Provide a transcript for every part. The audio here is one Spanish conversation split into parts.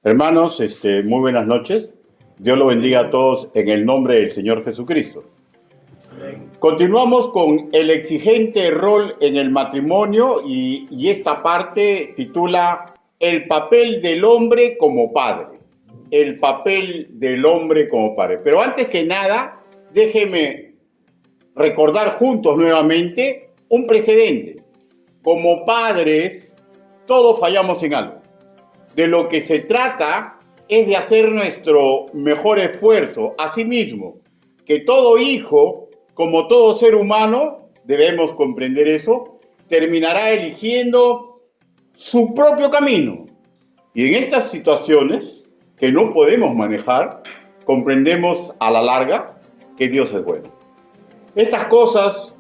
Hermanos, muy buenas noches. Dios los bendiga a todos en el nombre del Señor Jesucristo. Continuamos con el exigente rol en el matrimonio y esta parte titula El papel del hombre como padre. El papel del hombre como padre. Pero antes que nada, déjenme recordar juntos nuevamente un precedente. Como padres, todos fallamos en algo. De lo que se trata es de hacer nuestro mejor esfuerzo. Asimismo, que todo hijo, como todo ser humano, debemos comprender eso, terminará eligiendo su propio camino. Y en estas situaciones que no podemos manejar, comprendemos a la larga que Dios es bueno. Estas cosas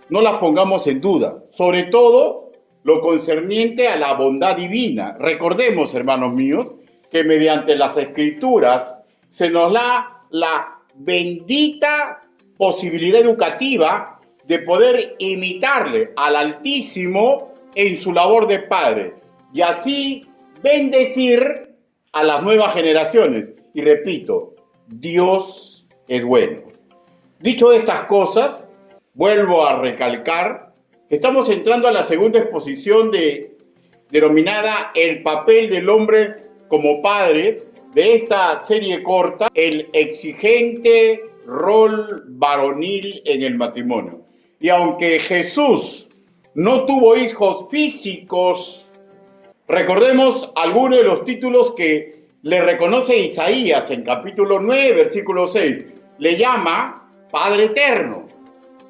no las pongamos en duda, sobre todo lo concerniente a la bondad divina. Recordemos, hermanos míos, que mediante las Escrituras se nos da la bendita posibilidad educativa de poder imitarle al Altísimo en su labor de Padre y así bendecir a las nuevas generaciones. Y repito, Dios es bueno. Dicho estas cosas, vuelvo a recalcar que estamos entrando a la segunda exposición denominada El papel del hombre como padre de esta serie corta, el exigente rol varonil en el matrimonio. Y aunque Jesús no tuvo hijos físicos, recordemos algunos de los títulos que le reconoce Isaías en capítulo 9, versículo 6. Le llama Padre Eterno,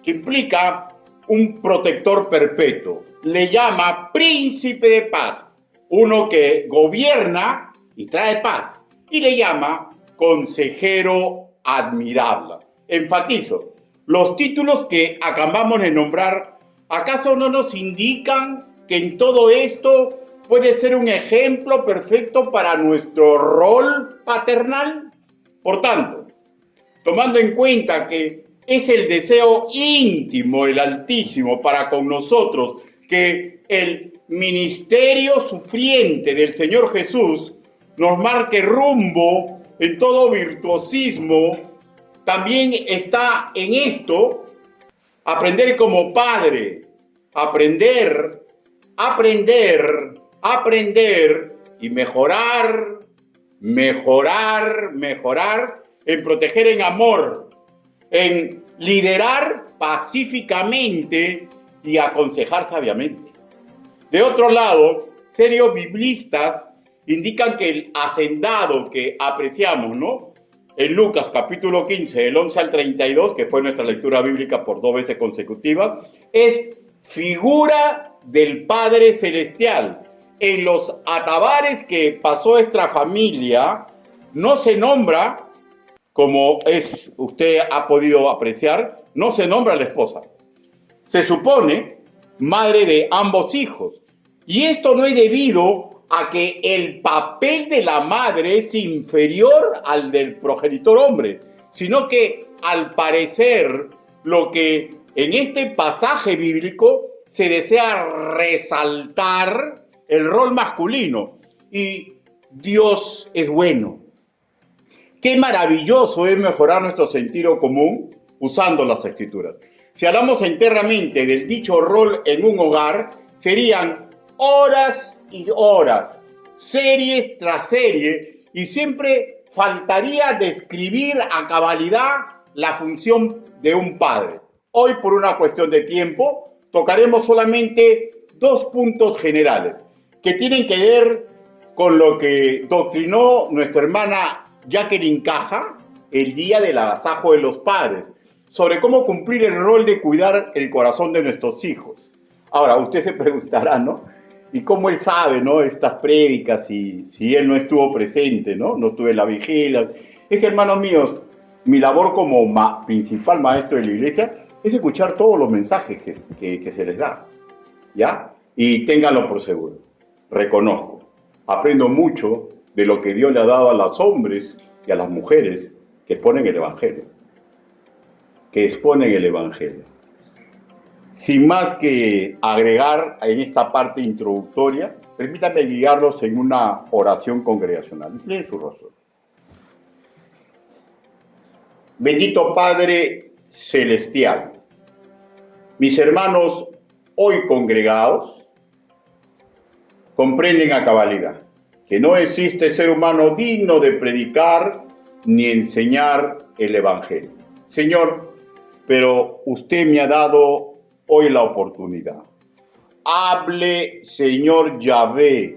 que implica un protector perpetuo. Le llama Príncipe de Paz, uno que gobierna y trae paz. Y le llama Consejero Admirable. Enfatizo, los títulos que acabamos de nombrar, ¿acaso no nos indican que en todo esto puede ser un ejemplo perfecto para nuestro rol paternal? Por tanto, tomando en cuenta que es el deseo íntimo del Altísimo para con nosotros que el ministerio sufriente del Señor Jesús nos marque rumbo en todo virtuosismo, también está en esto aprender como padre, aprender y mejorar en proteger en amor, en liderar pacíficamente y aconsejar sabiamente. De otro lado, serios biblistas indican que el hacendado que apreciamos, ¿no?, en Lucas capítulo 15, del 11 al 32, que fue nuestra lectura bíblica por 2 veces consecutivas, es figura del Padre Celestial. En los atabares que pasó esta familia, no se nombra, como usted ha podido apreciar, no se nombra a la esposa. Se supone madre de ambos hijos. Y esto no es debido a que el papel de la madre es inferior al del progenitor hombre, sino que al parecer lo que en este pasaje bíblico se desea resaltar el rol masculino. Y Dios es bueno. Qué maravilloso es mejorar nuestro sentido común usando las Escrituras. Si hablamos enteramente del dicho rol en un hogar, serían horas y horas, serie tras serie, y siempre faltaría describir a cabalidad la función de un padre. Hoy, por una cuestión de tiempo, tocaremos solamente 2 puntos generales que tienen que ver con lo que doctrinó nuestra hermana Jacqueline Caja el día del agasajo de los padres, sobre cómo cumplir el rol de cuidar el corazón de nuestros hijos. Ahora, usted se preguntará, ¿no? ¿Y cómo él sabe, ¿no?, estas prédicas si él no estuvo presente, ¿no? No estuve en la vigilia. Es que, hermanos míos, mi labor como principal maestro de la iglesia es escuchar todos los mensajes que se les da, ¿ya? Y ténganlo por seguro. Reconozco, aprendo mucho de lo que Dios le ha dado a los hombres y a las mujeres que exponen el Evangelio. Sin más que agregar en esta parte introductoria, permítanme guiarlos en una oración congregacional. Inclinen su rostro. Bendito Padre Celestial, mis hermanos hoy congregados comprenden a cabalidad que no existe ser humano digno de predicar ni enseñar el Evangelio. Señor, pero usted me ha dado hoy la oportunidad. Hable, Señor Yahvé.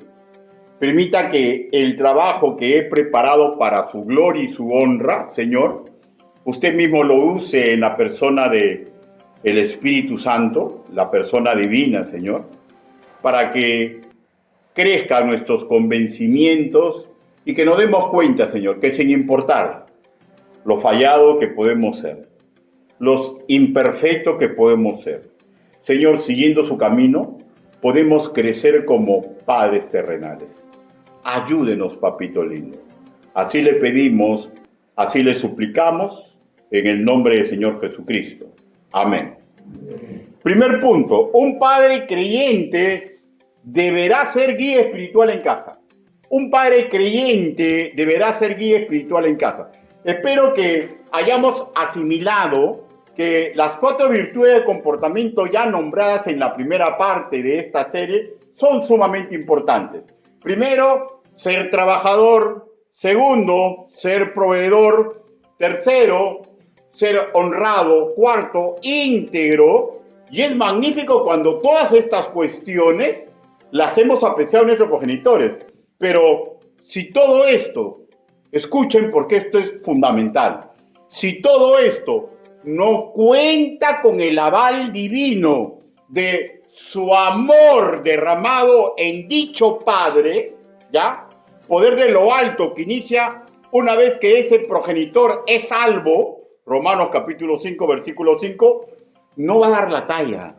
Permita que el trabajo que he preparado para su gloria y su honra, Señor, usted mismo lo use en la persona de el Espíritu Santo, la persona divina, Señor, para que crezcan nuestros convencimientos y que nos demos cuenta, Señor, que sin importar lo fallado que podemos ser, los imperfectos que podemos ser, Señor, siguiendo su camino, podemos crecer como padres terrenales. Ayúdenos, papito lindo. Así le pedimos, así le suplicamos, en el nombre del Señor Jesucristo. Amén. Primer punto, un padre creyente deberá ser guía espiritual en casa. Un padre creyente deberá ser guía espiritual en casa. Espero que hayamos asimilado que las 4 virtudes de comportamiento ya nombradas en la primera parte de esta serie son sumamente importantes. Primero, ser trabajador. Segundo, ser proveedor. Tercero, ser honrado. Cuarto, íntegro. Y es magnífico cuando todas estas cuestiones las hemos apreciado nuestros progenitores. Pero si todo esto, escuchen porque esto es fundamental, si todo esto no cuenta con el aval divino de su amor derramado en dicho Padre, ¿ya? Poder de lo alto que inicia una vez que ese progenitor es salvo, Romanos capítulo 5, versículo 5, no va a dar la talla.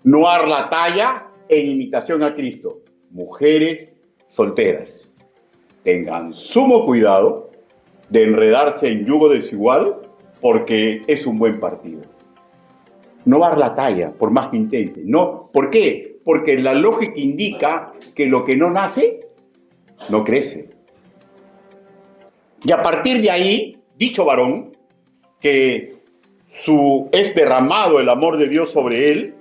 No va a dar la talla en imitación a Cristo. Mujeres solteras, tengan sumo cuidado de enredarse en yugo desigual porque es un buen partido. No va a dar la talla, por más que intente. No. ¿Por qué? Porque la lógica indica que lo que no nace, no crece. Y a partir de ahí, dicho varón, que es derramado el amor de Dios sobre él,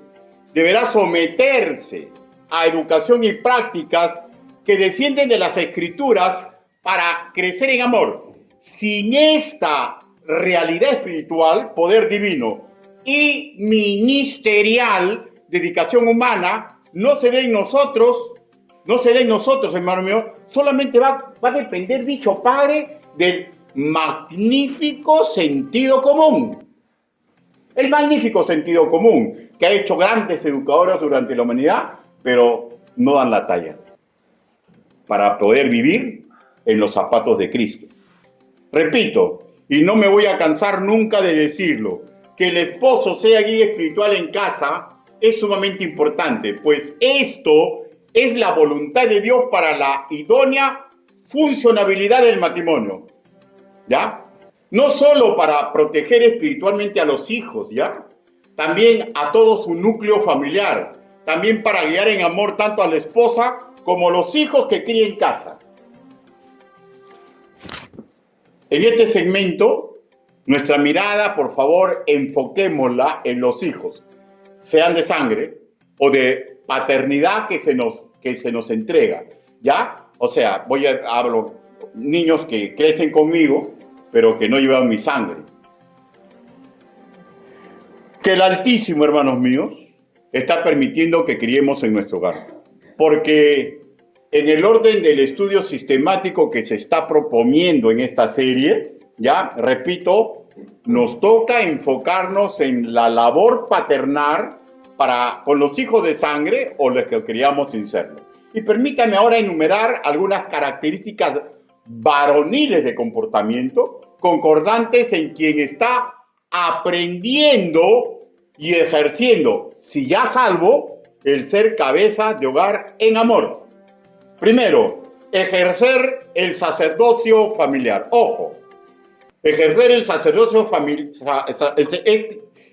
deberá someterse a educación y prácticas que descienden de las Escrituras para crecer en amor. Sin esta realidad espiritual, poder divino y ministerial, dedicación humana, no se dé en nosotros, hermano mío, solamente va a depender dicho Padre del magnífico sentido común. El magnífico sentido común que ha hecho grandes educadores durante la humanidad, pero no dan la talla para poder vivir en los zapatos de Cristo. Repito, y no me voy a cansar nunca de decirlo, que el esposo sea guía espiritual en casa es sumamente importante, pues esto es la voluntad de Dios para la idónea funcionabilidad del matrimonio, ¿ya? No solo para proteger espiritualmente a los hijos, ¿ya? También a todo su núcleo familiar, también para guiar en amor tanto a la esposa como a los hijos que cría en casa. En este segmento, nuestra mirada, por favor, enfoquémosla en los hijos, sean de sangre o de paternidad que se nos entrega, ¿ya? O sea, hablo niños que crecen conmigo, pero que no llevan mi sangre. Que el Altísimo, hermanos míos, está permitiendo que criemos en nuestro hogar. Porque en el orden del estudio sistemático que se está proponiendo en esta serie, ya, repito, nos toca enfocarnos en la labor paternal con los hijos de sangre o los que criamos sin serlo. Y permítanme ahora enumerar algunas características varoniles de comportamiento concordantes en quien está aprendiendo y ejerciendo, si ya salvo, el ser cabeza de hogar en amor. Primero, ejercer el sacerdocio familiar. Ojo, ejercer el sacerdocio familiar,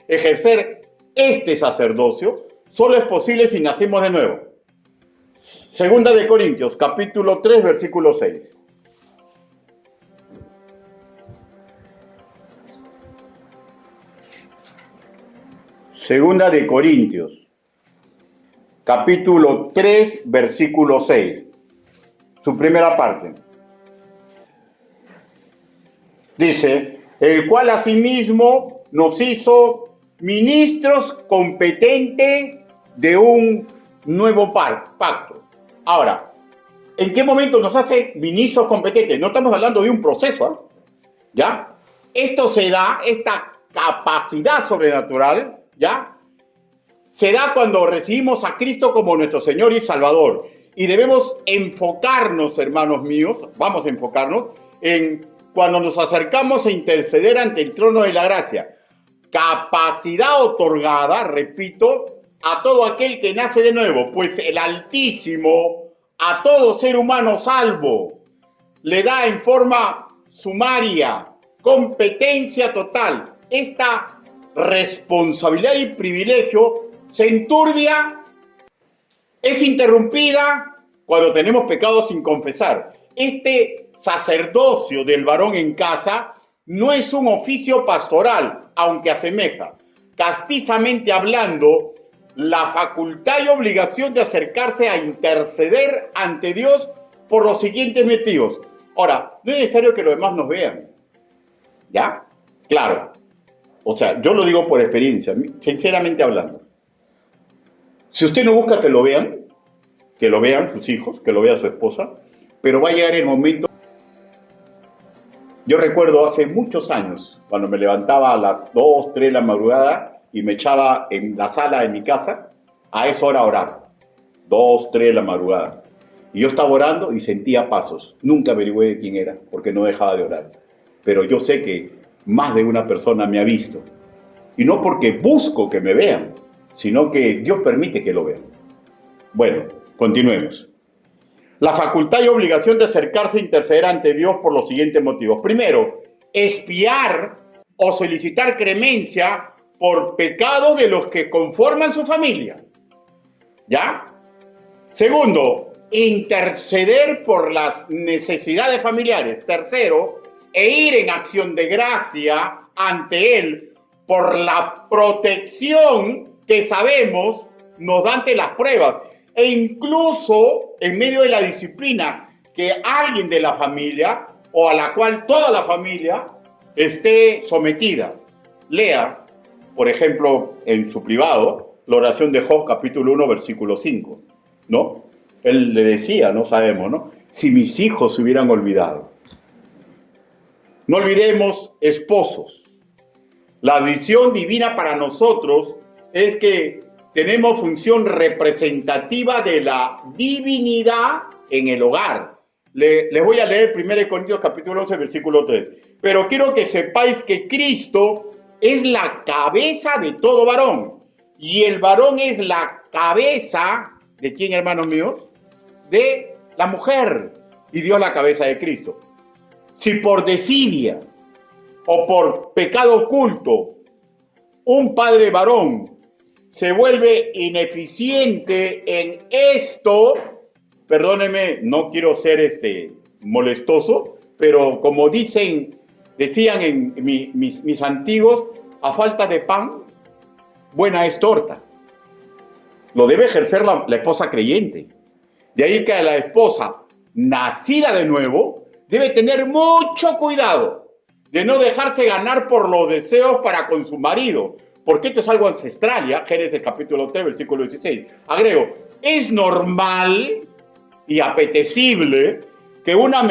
ejercer este sacerdocio solo es posible si nacemos de nuevo. Segunda de Corintios, capítulo 3, versículo 6. Segunda de Corintios, capítulo 3, versículo 6. Su primera parte. Dice, el cual asimismo nos hizo ministros competentes de un nuevo pacto. Ahora, ¿en qué momento nos hace ministros competentes? No estamos hablando de un proceso, ¿ya? Esto se da, esta capacidad sobrenatural, ¿ya? Se da cuando recibimos a Cristo como nuestro Señor y Salvador. Y debemos enfocarnos, hermanos míos, vamos a enfocarnos en cuando nos acercamos a interceder ante el trono de la gracia. Capacidad otorgada, repito, a todo aquel que nace de nuevo, pues el Altísimo a todo ser humano salvo le da en forma sumaria, competencia total. Esta responsabilidad y privilegio se enturbia, es interrumpida cuando tenemos pecados sin confesar. Este sacerdocio del varón en casa no es un oficio pastoral, aunque asemeja. Castizamente hablando, la facultad y obligación de acercarse a interceder ante Dios por los siguientes motivos. Ahora, no es necesario que los demás nos vean. ¿Ya? Claro. O sea, yo lo digo por experiencia, sinceramente hablando. Si usted no busca que lo vean sus hijos, que lo vea su esposa, pero va a llegar el momento. Yo recuerdo hace muchos años, cuando me levantaba a las 2, 3 de la madrugada y me echaba en la sala de mi casa, a esa hora a orar. 2, 3 de la madrugada. Y yo estaba orando y sentía pasos. Nunca averigüé de quién era, porque no dejaba de orar. Pero yo sé que más de una persona me ha visto. Y no porque busco que me vean, sino que Dios permite que lo vean. Bueno, continuemos. La facultad y obligación de acercarse e interceder ante Dios por los siguientes motivos. Primero, expiar o solicitar clemencia por pecado de los que conforman su familia. ¿Ya? Segundo, interceder por las necesidades familiares. Tercero, ir en acción de gracia ante Él por la protección que sabemos nos da ante las pruebas. E incluso en medio de la disciplina que alguien de la familia o a la cual toda la familia esté sometida. Lea, por ejemplo, en su privado, la oración de Job, capítulo 1, versículo 5, ¿no? Él le decía, no sabemos, ¿no? Si mis hijos se hubieran olvidado. No olvidemos, esposos, la visión divina para nosotros es que tenemos función representativa de la divinidad en el hogar. Les voy a leer 1 Corintios capítulo 11, versículo 3. Pero quiero que sepáis que Cristo es la cabeza de todo varón. Y el varón es la cabeza, ¿de quién, hermanos míos? De la mujer. Y Dios la cabeza de Cristo. Si por desidia o por pecado oculto un padre varón se vuelve ineficiente en esto, perdóneme, no quiero ser molestoso, pero como decían en mis antiguos, a falta de pan, buena es torta. Lo debe ejercer la esposa creyente. De ahí que a la esposa nacida de nuevo debe tener mucho cuidado de no dejarse ganar por los deseos para con su marido, porque esto es algo ancestral, ¿ya? Génesis capítulo 3, versículo 16. Agrego, es normal y apetecible que una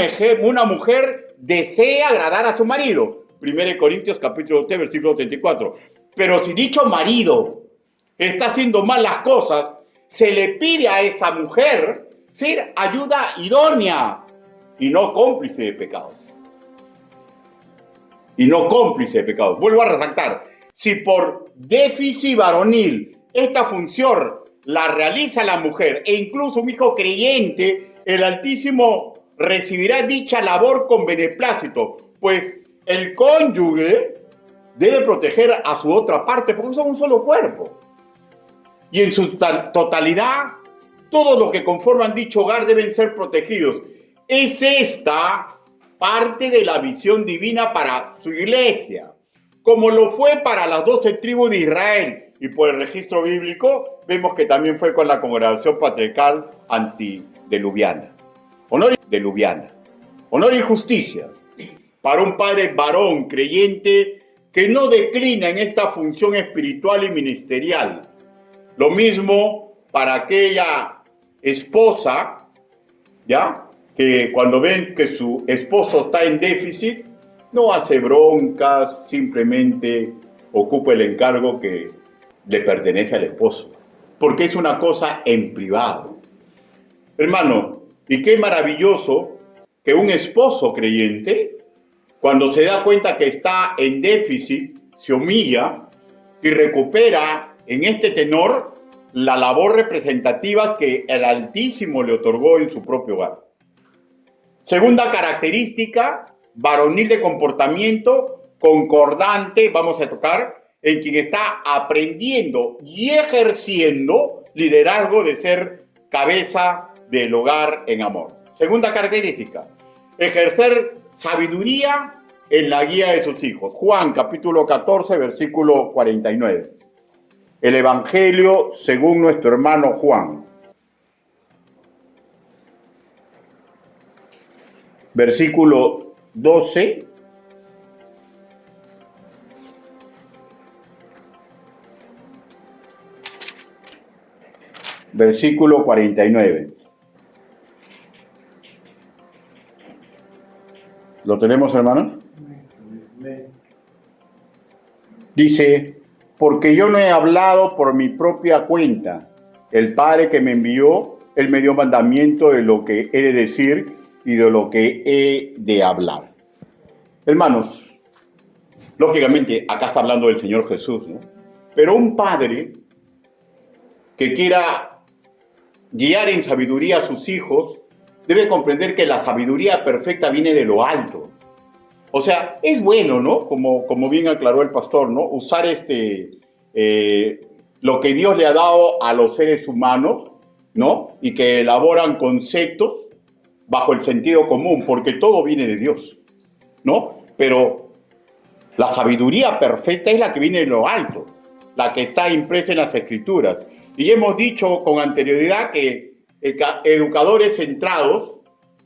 mujer desee agradar a su marido. 1 Corintios capítulo 3, versículo 34. Pero si dicho marido está haciendo mal las cosas, se le pide a esa mujer ser ayuda idónea y no cómplice de pecados. Vuelvo a resaltar. Si por déficit varonil esta función la realiza la mujer e incluso un hijo creyente, el Altísimo recibirá dicha labor con beneplácito, pues el cónyuge debe proteger a su otra parte porque son un solo cuerpo. Y en su totalidad Todos los que conforman dicho hogar deben ser protegidos. Es esta parte de la visión divina para su iglesia, como lo fue para las 12 tribus de Israel. Y por el registro bíblico vemos que también fue con la congregación patriarcal antediluviana. Honor y justicia para un padre varón creyente que no declina en esta función espiritual y ministerial. Lo mismo para aquella esposa, ¿ya?, que cuando ven que su esposo está en déficit, no hace broncas, simplemente ocupa el encargo que le pertenece al esposo, porque es una cosa en privado. Hermano, y qué maravilloso que un esposo creyente, cuando se da cuenta que está en déficit, se humilla y recupera en este tenor la labor representativa que el Altísimo le otorgó en su propio hogar. Segunda característica, varonil de comportamiento concordante, vamos a tocar, en quien está aprendiendo y ejerciendo liderazgo de ser cabeza del hogar en amor. Segunda característica, ejercer sabiduría en la guía de sus hijos. Juan capítulo 14, versículo 49. El Evangelio según nuestro hermano Juan. Versículo 12. Versículo 49. ¿Lo tenemos, hermano? Dice, porque yo no he hablado por mi propia cuenta. El Padre que me envió, Él me dio mandamiento de lo que he de decir y de lo que he de hablar. Hermanos, lógicamente acá está hablando del Señor Jesús, ¿no? Pero un padre que quiera guiar en sabiduría a sus hijos debe comprender que la sabiduría perfecta viene de lo alto. O sea, es bueno, ¿no? Como bien aclaró el pastor, ¿no? Usar lo que Dios le ha dado a los seres humanos, ¿no? Y que elaboran conceptos bajo el sentido común, porque todo viene de Dios, ¿no? Pero la sabiduría perfecta es la que viene de lo alto, la que está impresa en las Escrituras. Y hemos dicho con anterioridad que educadores centrados,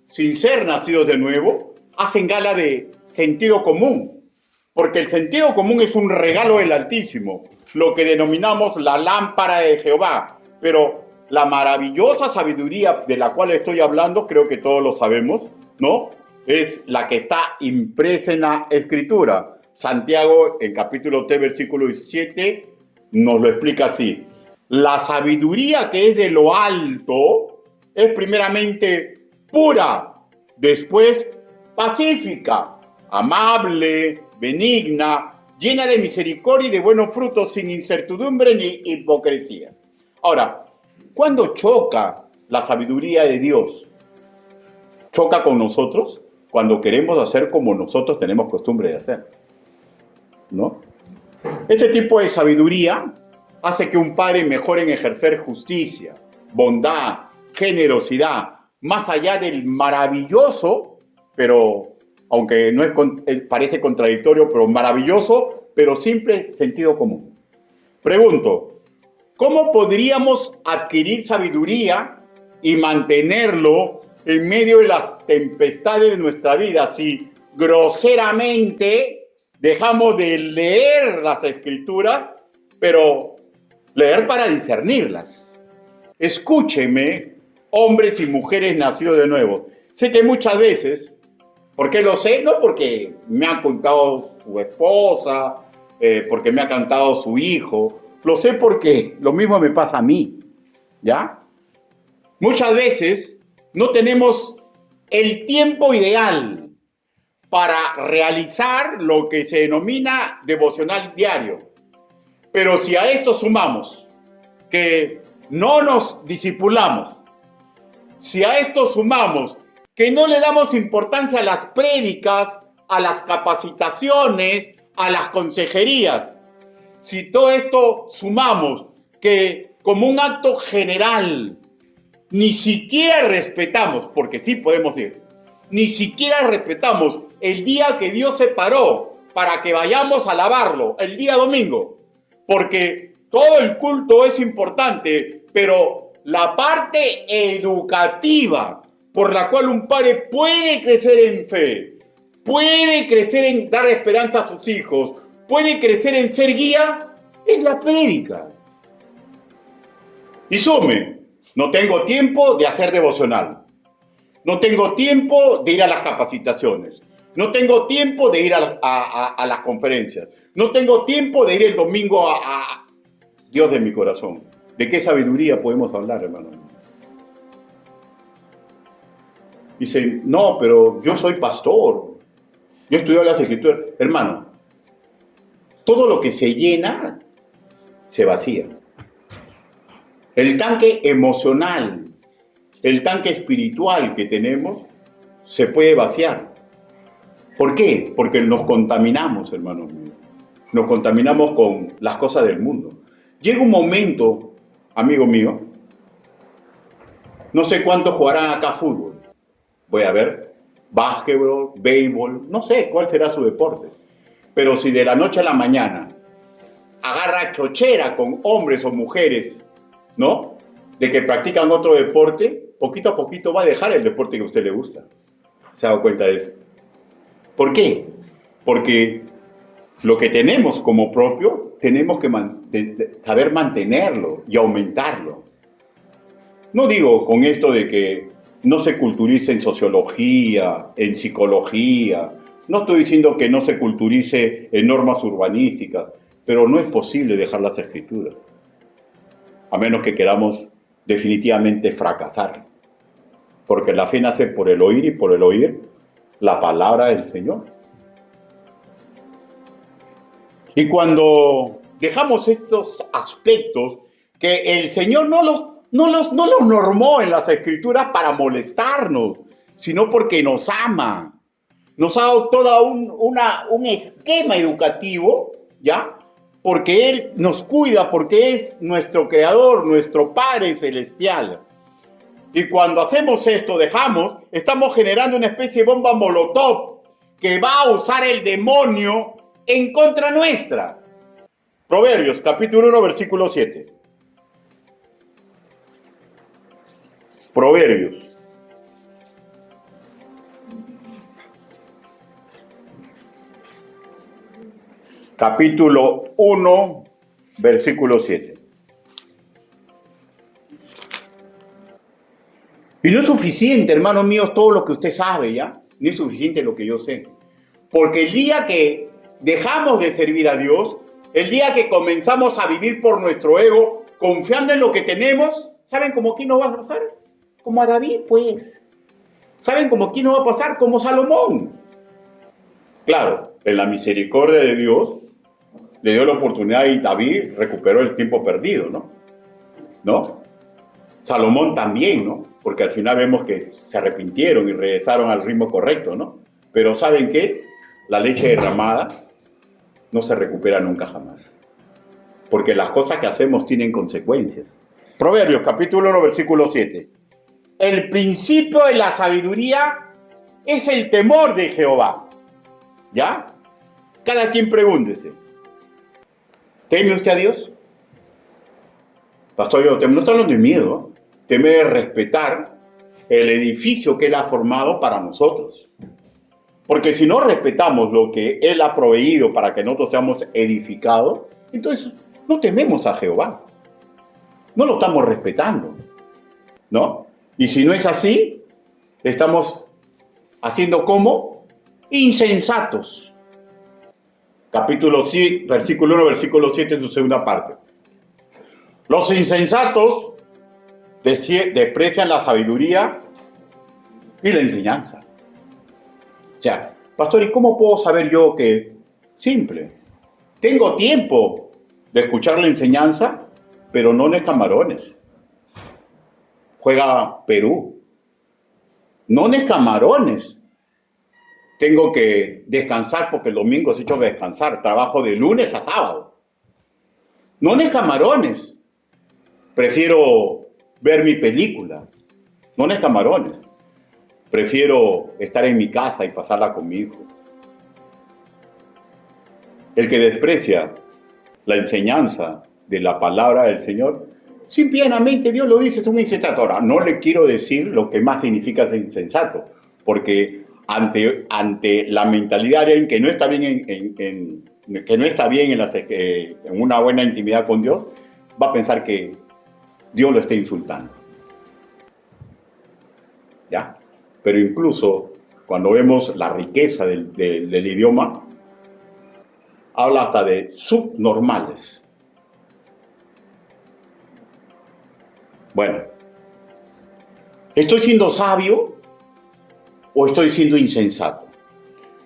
sin ser nacidos de nuevo, hacen gala de sentido común, porque el sentido común es un regalo del Altísimo, lo que denominamos la lámpara de Jehová, pero la maravillosa sabiduría de la cual estoy hablando, creo que todos lo sabemos, ¿no? Es la que está impresa en la Escritura. Santiago, en capítulo 3, versículo 17, nos lo explica así. La sabiduría que es de lo alto es primeramente pura, después pacífica, amable, benigna, llena de misericordia y de buenos frutos, sin incertidumbre ni hipocresía. Ahora, ¿cuándo choca la sabiduría de Dios? ¿Choca con nosotros? Cuando queremos hacer como nosotros tenemos costumbre de hacer, ¿no? Este tipo de sabiduría hace que un padre mejore en ejercer justicia, bondad, generosidad, más allá del maravilloso, pero aunque no parece contradictorio, pero maravilloso, pero simple sentido común. Pregunto, ¿cómo podríamos adquirir sabiduría y mantenerlo en medio de las tempestades de nuestra vida si groseramente dejamos de leer las Escrituras, pero leer para discernirlas? Escúcheme, hombres y mujeres nacidos de nuevo. Sé que muchas veces, ¿por qué lo sé? No porque me ha contado su esposa, porque me ha contado su hijo. Lo sé porque lo mismo me pasa a mí, ¿ya? Muchas veces no tenemos el tiempo ideal para realizar lo que se denomina devocional diario. Pero si a esto sumamos que no nos discipulamos, si a esto sumamos que no le damos importancia a las prédicas, a las capacitaciones, a las consejerías, si todo esto sumamos que como un acto general ni siquiera respetamos, porque sí podemos ir, ni siquiera respetamos el día que Dios separó para que vayamos a alabarlo, el día domingo, porque todo el culto es importante, pero la parte educativa por la cual un padre puede crecer en fe, puede crecer en dar esperanza a sus hijos, puede crecer en ser guía, es la prédica. Y sume, no tengo tiempo de hacer devocional, no tengo tiempo de ir a las capacitaciones, no tengo tiempo de ir a las conferencias, no tengo tiempo de ir el domingo a Dios de mi corazón. ¿De qué sabiduría podemos hablar, hermano? Dice, no, pero yo soy pastor, yo estudio las escrituras. Hermano, todo lo que se llena, se vacía. El tanque emocional, el tanque espiritual que tenemos, se puede vaciar. ¿Por qué? Porque nos contaminamos, hermanos míos. Nos contaminamos con las cosas del mundo. Llega un momento, amigo mío, no sé cuántos jugarán acá fútbol. Voy a ver, básquetbol, béisbol, no sé cuál será su deporte. Pero si de la noche a la mañana agarra chochera con hombres o mujeres, ¿no?, de que practican otro deporte, poquito a poquito va a dejar el deporte que a usted le gusta. ¿Se ha dado cuenta de eso? ¿Por qué? Porque lo que tenemos como propio, tenemos que saber mantenerlo y aumentarlo. No digo con esto de que no se culturice en sociología, en psicología, no estoy diciendo que no se culturice en normas urbanísticas, pero no es posible dejar las escrituras, a menos que queramos definitivamente fracasar, porque la fe nace por el oír y por el oír la palabra del Señor. Y cuando dejamos estos aspectos que el Señor no los normó en las escrituras para molestarnos, sino porque nos ama, nos ha dado todo un esquema educativo, ¿ya?, porque Él nos cuida, porque es nuestro Creador, nuestro Padre Celestial. Y cuando hacemos esto, estamos generando una especie de bomba molotov que va a usar el demonio en contra nuestra. Proverbios, capítulo 1, versículo 7. Proverbios. Capítulo 1, versículo 7. Y no es suficiente, hermanos míos, todo lo que usted sabe, ¿ya? No es suficiente lo que yo sé. Porque el día que dejamos de servir a Dios, el día que comenzamos a vivir por nuestro ego, confiando en lo que tenemos, ¿saben cómo quién nos va a pasar? Como a David, pues. ¿Saben cómo quién nos va a pasar? Como Salomón. Claro, en la misericordia de Dios, le dio la oportunidad y David recuperó el tiempo perdido, ¿no? Salomón también, ¿no? Porque al final vemos que se arrepintieron y regresaron al ritmo correcto, ¿no? Pero ¿saben qué? La leche derramada no se recupera nunca jamás. Porque las cosas que hacemos tienen consecuencias. Proverbios, capítulo 1, versículo 7. El principio de la sabiduría es el temor de Jehová. ¿Ya? Cada quien pregúntese. ¿Teme usted a Dios? Pastor, yo no estoy hablando de miedo. Teme de respetar el edificio que Él ha formado para nosotros. Porque si no respetamos lo que Él ha proveído para que nosotros seamos edificados, entonces no tememos a Jehová. No lo estamos respetando, ¿no? Y si no es así, estamos haciendo como insensatos. Capítulo 6, versículo 1, versículo 7 en su segunda parte. Los insensatos desprecian la sabiduría y la enseñanza. O sea, pastor, ¿y cómo puedo saber yo que? Simple. Tengo tiempo de escuchar la enseñanza, pero no en Camarones. Juega Perú. No en Camarones. Tengo que descansar porque el domingo he hecho que descansar. Trabajo de lunes a sábado. No en Camarones. Prefiero ver mi película. no necesitan camarones. Prefiero estar en mi casa y pasarla con mi hijo. El que desprecia la enseñanza de la palabra del Señor, simplemente Dios lo dice, es un insensato. Ahora, no le quiero decir lo que más significa ser insensato, porque ante la mentalidad de alguien que no está bien en una buena intimidad con Dios, va a pensar que Dios lo está insultando. ¿Ya? Pero incluso cuando vemos la riqueza del idioma, habla hasta de subnormales. Bueno, ¿estoy siendo sabio o estoy siendo insensato?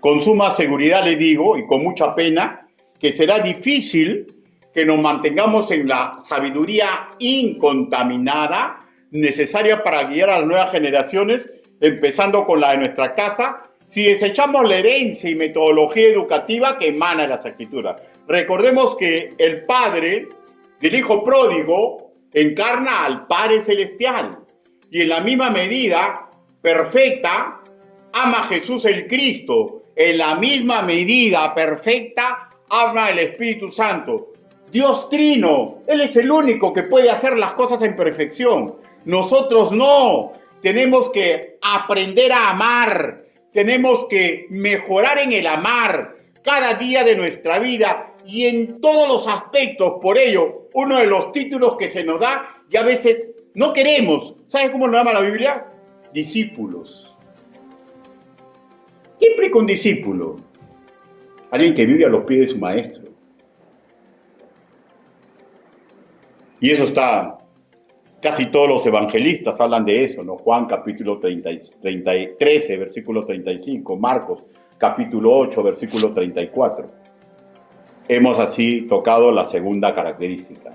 Con suma seguridad le digo, y con mucha pena, que será difícil que nos mantengamos en la sabiduría incontaminada necesaria para guiar a las nuevas generaciones, empezando con la de nuestra casa, si desechamos la herencia y metodología educativa que emana de las Escrituras. Recordemos que el Padre del Hijo Pródigo encarna al Padre Celestial y en la misma medida perfecta ama a Jesús el Cristo, en la misma medida perfecta ama el Espíritu Santo. Dios Trino, Él es el único que puede hacer las cosas en perfección. Nosotros no. Tenemos que aprender a amar. Tenemos que mejorar en el amar cada día de nuestra vida y en todos los aspectos. Por ello, uno de los títulos que se nos da y a veces no queremos. ¿Sabes cómo nos llama la Biblia? Discípulos. ¿Qué implica un discípulo? Alguien que vive a los pies de su maestro. Y eso está, casi todos los evangelistas hablan de eso, ¿no? Juan capítulo 13, versículo 35, Marcos capítulo 8, versículo 34. Hemos así tocado la segunda característica.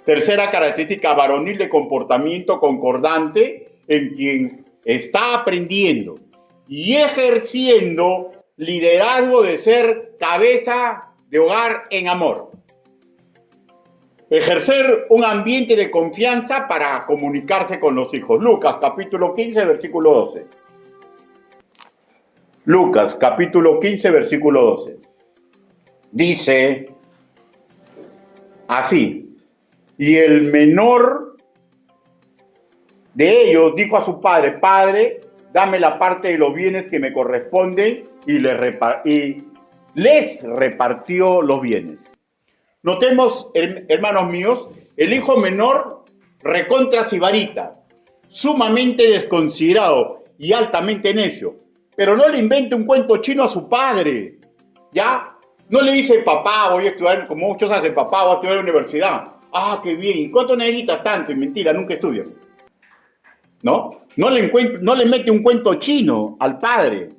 Tercera característica, varonil de comportamiento concordante en quien está aprendiendo y ejerciendo liderazgo de ser cabeza de hogar en amor. Ejercer un ambiente de confianza para comunicarse con los hijos. Lucas, capítulo 15, versículo 12. Lucas, capítulo 15, versículo 12. Dice así: y el menor de ellos dijo a su padre: Padre, dame la parte de los bienes que me corresponden, y les repartió los bienes. Notemos, hermanos míos, el hijo menor recontra sibarita, sumamente desconsiderado y altamente necio. Pero no le invente un cuento chino a su padre, ¿ya? No le dice: papá, voy a estudiar, como muchos hacen, papá, voy a estudiar en la universidad. Ah, qué bien, ¿y cuánto necesitas tanto? Y mentira, nunca estudian. ¿No? No le mete un cuento chino al padre.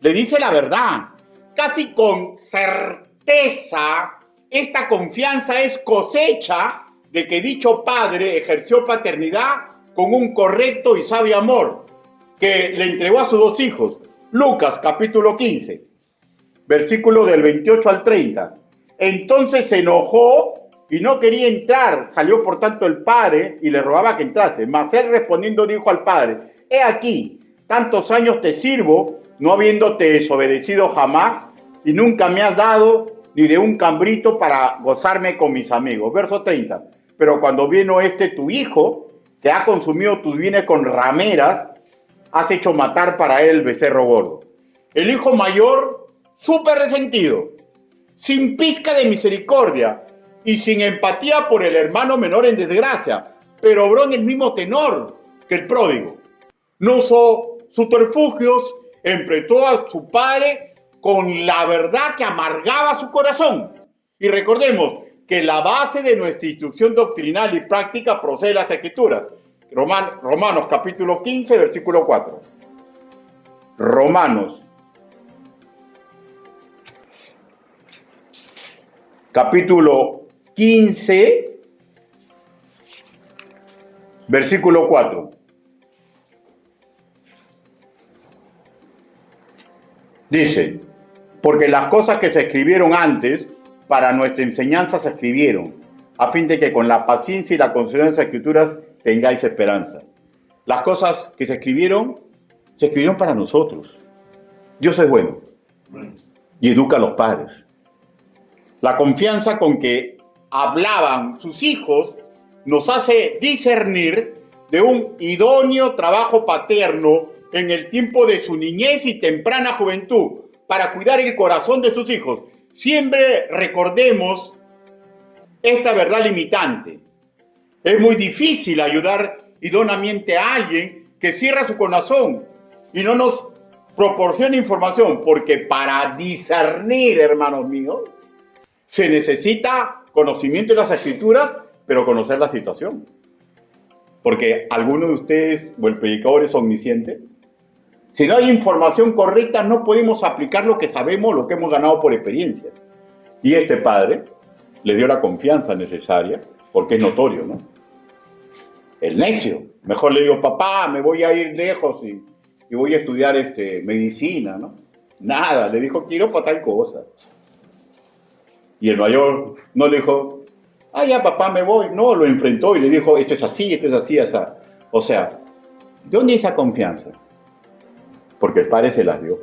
Le dice la verdad. Casi con certeza, esta confianza es cosecha de que dicho padre ejerció paternidad con un correcto y sabio amor que le entregó a sus dos hijos. Lucas capítulo 15, versículo del 28 al 30. Entonces se enojó y no quería entrar. Salió por tanto el padre y le rogaba que entrase. Mas él respondiendo dijo al padre: he aquí, tantos años te sirvo, no habiéndote desobedecido jamás, y nunca me has dado ni de un cambrito para gozarme con mis amigos. Verso 30. Pero cuando vino tu hijo, que ha consumido tus bienes con rameras, has hecho matar para él el becerro gordo. El hijo mayor, súper resentido, sin pizca de misericordia y sin empatía por el hermano menor en desgracia, pero obró en el mismo tenor que el pródigo. No usó subterfugios, empretó a su padre con la verdad que amargaba su corazón. Y recordemos que la base de nuestra instrucción doctrinal y práctica procede de las Escrituras. Romanos capítulo 15, versículo 4. Romanos capítulo 15, versículo 4. Dice: porque las cosas que se escribieron antes, para nuestra enseñanza se escribieron, a fin de que con la paciencia y la consideración de las Escrituras tengáis esperanza. Las cosas que se escribieron para nosotros. Dios es bueno y educa a los padres. La confianza con que hablaban sus hijos nos hace discernir de un idóneo trabajo paterno en el tiempo de su niñez y temprana juventud para cuidar el corazón de sus hijos. Siempre recordemos esta verdad limitante. Es muy difícil ayudar idóneamente a alguien que cierra su corazón y no nos proporciona información, porque para discernir, hermanos míos, se necesita conocimiento de las Escrituras, pero conocer la situación. Porque algunos de ustedes o el predicador es omnisciente. Si no hay información correcta, no podemos aplicar lo que sabemos, lo que hemos ganado por experiencia. Y este padre le dio la confianza necesaria, porque es notorio, ¿no? El necio. Mejor le digo, papá, me voy a ir lejos y voy a estudiar medicina, ¿no? Nada, le dijo, quiero para tal cosa. Y el mayor no le dijo, ya papá, me voy. No, lo enfrentó y le dijo, esto es así, esa. O sea, ¿de dónde esa confianza? Porque el padre se las dio.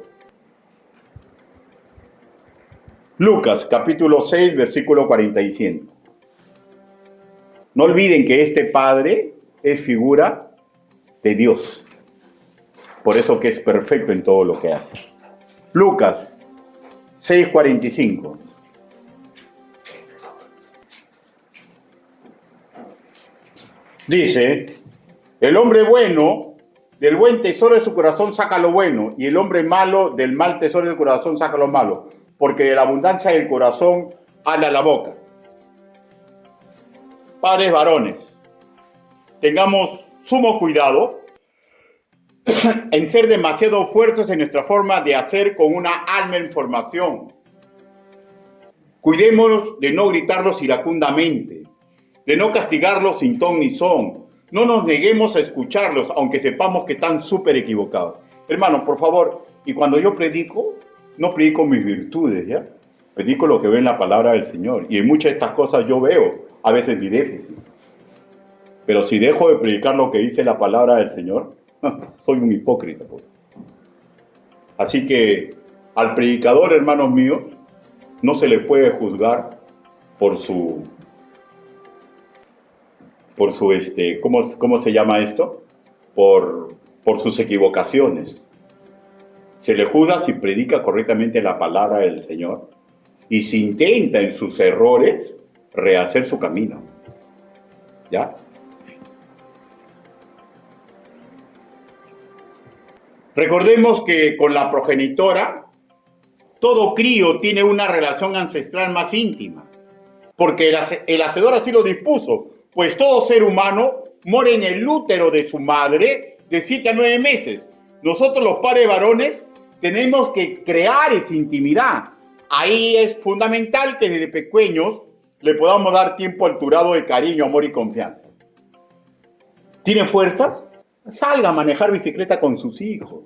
Lucas, capítulo 6, versículo 45. No olviden que este padre es figura de Dios. Por eso que es perfecto en todo lo que hace. Lucas 6:45. Dice, el hombre bueno del buen tesoro de su corazón saca lo bueno, y el hombre malo del mal tesoro de su corazón saca lo malo, porque de la abundancia del corazón habla la boca. Padres varones, tengamos sumo cuidado en ser demasiado fuertes en nuestra forma de hacer con una alma en formación. Cuidémonos de no gritarlos iracundamente, de no castigarlos sin ton ni son. No nos neguemos a escucharlos, aunque sepamos que están súper equivocados. Hermano, por favor, y cuando yo predico, no predico mis virtudes, ¿ya? Predico lo que veo en la palabra del Señor. Y en muchas de estas cosas yo veo a veces mi déficit. Pero si dejo de predicar lo que dice la palabra del Señor, soy un hipócrita. Pues. Así que al predicador, hermanos míos, no se le puede juzgar por su ¿cómo se llama esto? Por sus equivocaciones. Se le juzga si predica correctamente la palabra del Señor y si intenta en sus errores rehacer su camino. ¿Ya? Recordemos que con la progenitora, todo crío tiene una relación ancestral más íntima, porque el Hacedor así lo dispuso, pues todo ser humano muere en el útero de su madre de 7 a 9 meses. Nosotros los padres varones tenemos que crear esa intimidad. Ahí es fundamental que desde pequeños le podamos dar tiempo alturado de cariño, amor y confianza. ¿Tiene fuerzas? Salga a manejar bicicleta con sus hijos.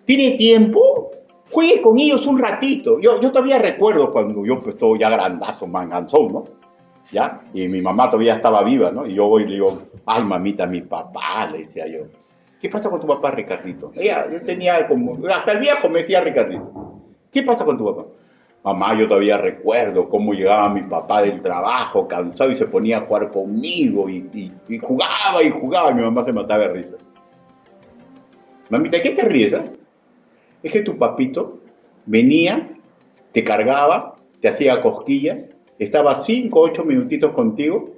¿Tiene tiempo? Juegue con ellos un ratito. Yo todavía recuerdo cuando yo pues todo ya grandazo, manganzón, ¿no? ¿Ya? Y mi mamá todavía estaba viva, ¿no? Y yo voy y le digo, ay mamita, mi papá, le decía yo. ¿Qué pasa con tu papá, Ricardito? Yo tenía como, hasta el viejo me decía Ricardito. ¿Qué pasa con tu papá? Mamá, yo todavía recuerdo cómo llegaba mi papá del trabajo, cansado, y se ponía a jugar conmigo, y jugaba, y mi mamá se mataba de risa. Mamita, ¿qué te ríes? Es que tu papito venía, te cargaba, te hacía cosquillas, estaba 5 o 8 minutitos contigo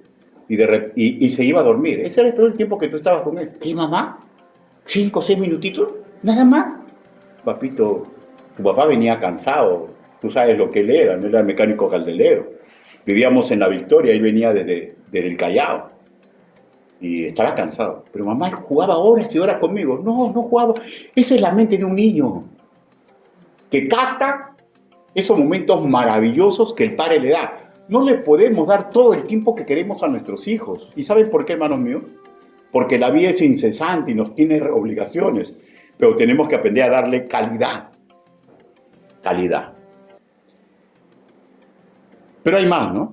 y se iba a dormir. Ese era todo el tiempo que tú estabas con él. ¿Qué, mamá? ¿5 o 6 minutitos? ¿Nada más? Papito, tu papá venía cansado. Tú sabes lo que él era, no era el mecánico caldelero. Vivíamos en La Victoria, él venía desde el Callao. Y estaba cansado. Pero mamá jugaba horas y horas conmigo. No jugaba. Esa es la mente de un niño que capta esos momentos maravillosos que el padre le da. No le podemos dar todo el tiempo que queremos a nuestros hijos. ¿Y saben por qué, hermanos míos? Porque la vida es incesante y nos tiene obligaciones. Pero tenemos que aprender a darle calidad. Calidad. Pero hay más, ¿no?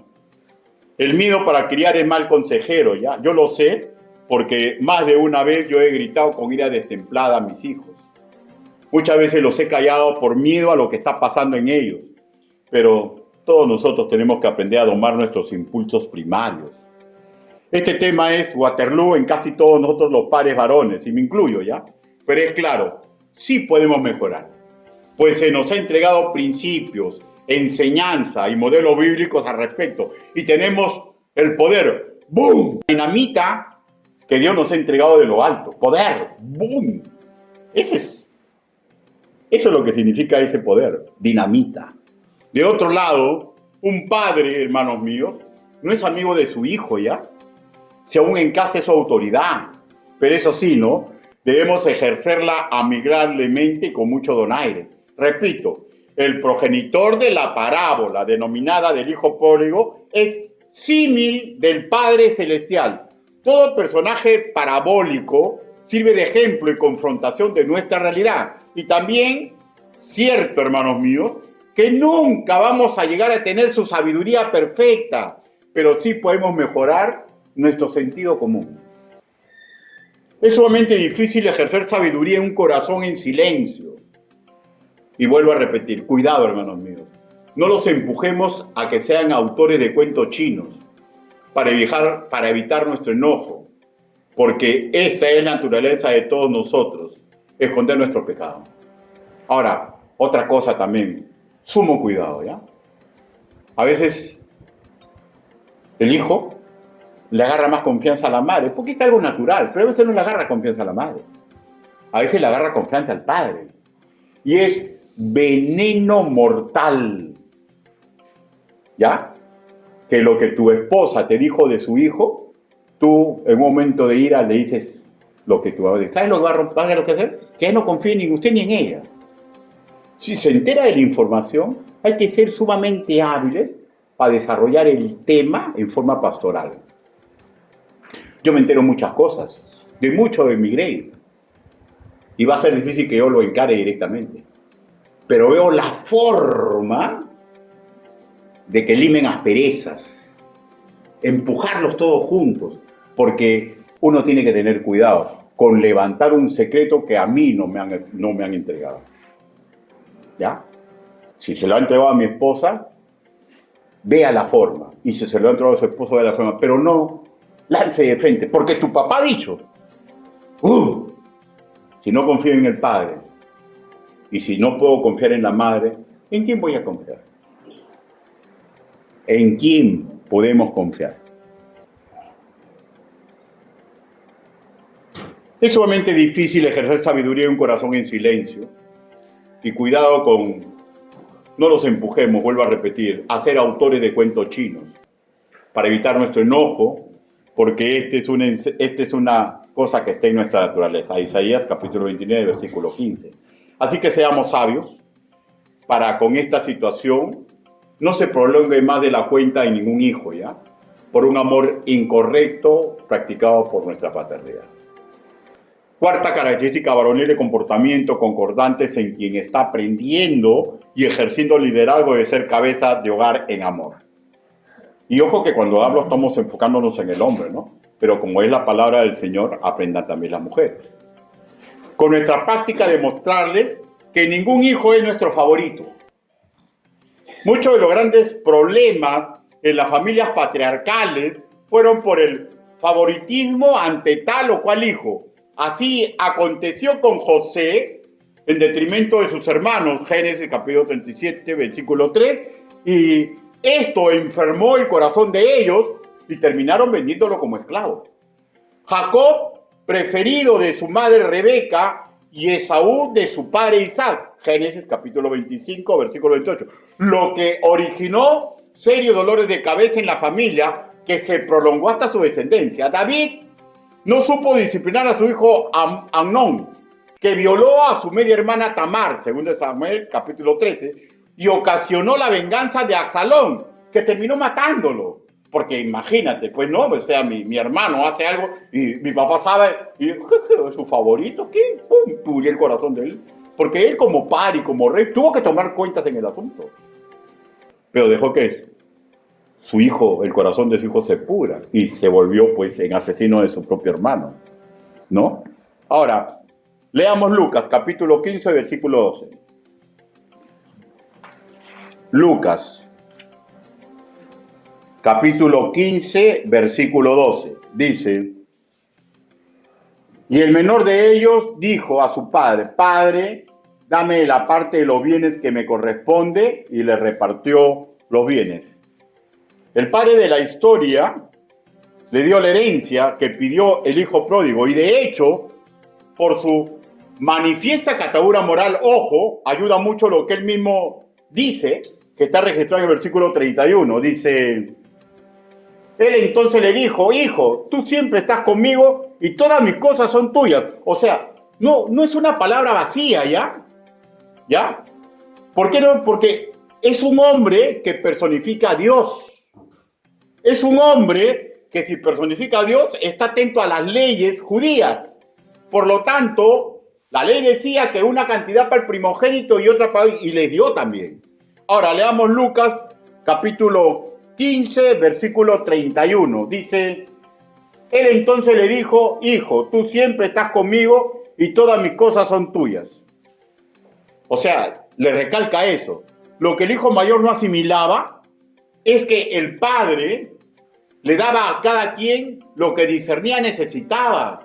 El miedo para criar es mal consejero, ¿ya? Yo lo sé, porque más de una vez yo he gritado con ira destemplada a mis hijos. Muchas veces los he callado por miedo a lo que está pasando en ellos, pero todos nosotros tenemos que aprender a domar nuestros impulsos primarios. Este tema es Waterloo en casi todos nosotros los padres varones, y me incluyo, ¿ya? Pero es claro, sí podemos mejorar, pues se nos ha entregado principios, enseñanza y modelos bíblicos al respecto, y tenemos el poder, ¡boom!, dinamita que Dios nos ha entregado de lo alto, poder, ¡boom! Eso es lo que significa ese poder, dinamita. De otro lado, un padre, hermanos míos, no es amigo de su hijo, ¿ya? Si aún en casa es su autoridad, pero eso sí, ¿no? Debemos ejercerla amigablemente y con mucho donaire. Repito, el progenitor de la parábola denominada del hijo pródigo es símil del Padre Celestial. Todo personaje parabólico sirve de ejemplo y confrontación de nuestra realidad. Y también, cierto, hermanos míos, que nunca vamos a llegar a tener su sabiduría perfecta, pero sí podemos mejorar nuestro sentido común. Es sumamente difícil ejercer sabiduría en un corazón en silencio. Y vuelvo a repetir, cuidado, hermanos míos, no los empujemos a que sean autores de cuentos chinos para evitar nuestro enojo, porque esta es la naturaleza de todos nosotros, esconder nuestro pecado. Ahora, otra cosa también, sumo cuidado, ¿ya? A veces el hijo le agarra más confianza a la madre, porque es algo natural, pero a veces no le agarra confianza a la madre. A veces le agarra confianza al padre. Y es veneno mortal, ¿ya? Que lo que tu esposa te dijo de su hijo, tú en un momento de ira le dices lo que tu madre. ¿Sabes lo que va a hacer? Que no confíe ni en usted ni en ella. Si se entera de la información, hay que ser sumamente hábiles para desarrollar el tema en forma pastoral. Yo me entero muchas cosas, de mucho de mi grade, y va a ser difícil que yo lo encare directamente. Pero veo la forma de que limen asperezas, empujarlos todos juntos, porque uno tiene que tener cuidado con levantar un secreto que a mí no me han entregado. ¿Ya? Si se lo ha entregado a mi esposa, vea la forma, y si se lo ha entregado a su esposo, vea la forma, pero no lance de frente, porque tu papá ha dicho, si no confío en el padre, y si no puedo confiar en la madre, ¿en quién voy a confiar? ¿En quién podemos confiar? Es sumamente difícil ejercer sabiduría en un corazón en silencio, y cuidado con, no los empujemos, vuelvo a repetir, a ser autores de cuentos chinos, para evitar nuestro enojo, porque este es una cosa que está en nuestra naturaleza. Isaías capítulo 29, versículo 15. Así que seamos sabios para con esta situación no se prolongue más de la cuenta en ningún hijo, ¿ya? Por un amor incorrecto practicado por nuestra paternidad. Cuarta característica varonil de comportamiento concordantes en quien está aprendiendo y ejerciendo liderazgo de ser cabeza de hogar en amor. Y ojo que cuando hablo estamos enfocándonos en el hombre, ¿no? Pero como es la palabra del Señor, aprendan también las mujeres. Con nuestra práctica demostrarles que ningún hijo es nuestro favorito. Muchos de los grandes problemas en las familias patriarcales fueron por el favoritismo ante tal o cual hijo. Así aconteció con José, en detrimento de sus hermanos, Génesis capítulo 37, versículo 3, y esto enfermó el corazón de ellos y terminaron vendiéndolo como esclavo. Jacob, preferido de su madre Rebeca, y Esaú de su padre Isaac, Génesis capítulo 25, versículo 28, lo que originó serios dolores de cabeza en la familia que se prolongó hasta su descendencia. David no supo disciplinar a su hijo Amnón, que violó a su media hermana Tamar, según Samuel capítulo 13, y ocasionó la venganza de Absalón, que terminó matándolo. Porque imagínate, pues no, o sea, mi hermano hace algo y mi papá sabe, y es su favorito, ¿qué? ¡Pum! Pudrió el corazón de él. Porque él como padre y como rey tuvo que tomar cuentas en el asunto. Pero dejó que su hijo, el corazón de su hijo se pudra y se volvió pues en asesino de su propio hermano, ¿no? Ahora, leamos Lucas, capítulo 15, versículo 12. Lucas, capítulo 15, versículo 12. Dice: y el menor de ellos dijo a su padre: Padre, dame la parte de los bienes que me corresponde, y le repartió los bienes. El padre de la historia le dio la herencia que pidió el hijo pródigo, y de hecho, por su manifiesta catadura moral, ojo, ayuda mucho lo que él mismo dice, que está registrado en el versículo 31. Dice: él entonces le dijo: hijo, tú siempre estás conmigo y todas mis cosas son tuyas. O sea, no es una palabra vacía, ¿ya? ¿Por qué no? Porque es un hombre que personifica a Dios. Es un hombre que, si personifica a Dios, está atento a las leyes judías. Por lo tanto, la ley decía que una cantidad para el primogénito y otra para... y le dio también. Ahora, leamos Lucas, capítulo 15, versículo 31. Dice: él entonces le dijo: hijo, tú siempre estás conmigo y todas mis cosas son tuyas. O sea, le recalca eso. Lo que el hijo mayor no asimilaba es que el padre le daba a cada quien lo que discernía necesitaba.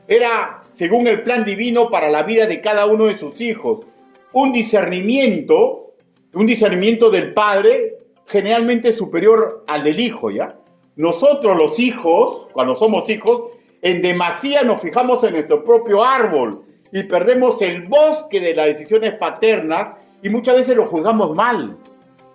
Era según el plan divino para la vida de cada uno de sus hijos. Un discernimiento del padre generalmente superior al del hijo, ¿ya? Nosotros los hijos, cuando somos hijos, en demasía nos fijamos en nuestro propio árbol y perdemos el bosque de las decisiones paternas, y muchas veces lo juzgamos mal,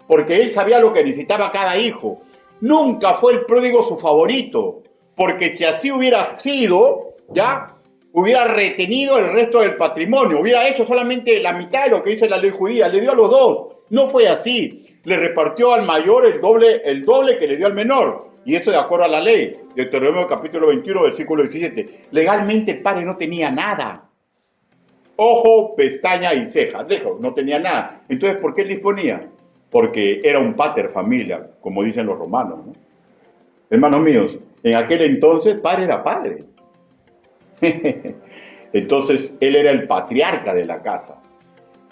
porque él sabía lo que necesitaba cada hijo. Nunca fue el pródigo su favorito, porque si así hubiera sido, ¿ya?, hubiera retenido el resto del patrimonio, hubiera hecho solamente la mitad de lo que dice la ley judía, le dio a los dos. No fue así. Le repartió al mayor el doble que le dio al menor. Y esto de acuerdo a la ley. Deuteronomio capítulo 21, versículo 17. Legalmente el padre no tenía nada. Ojo, pestaña y ceja. No tenía nada. Entonces, ¿por qué él disponía? Porque era un pater familia, como dicen los romanos, ¿no? Hermanos míos, en aquel entonces padre era padre. Entonces él era el patriarca de la casa.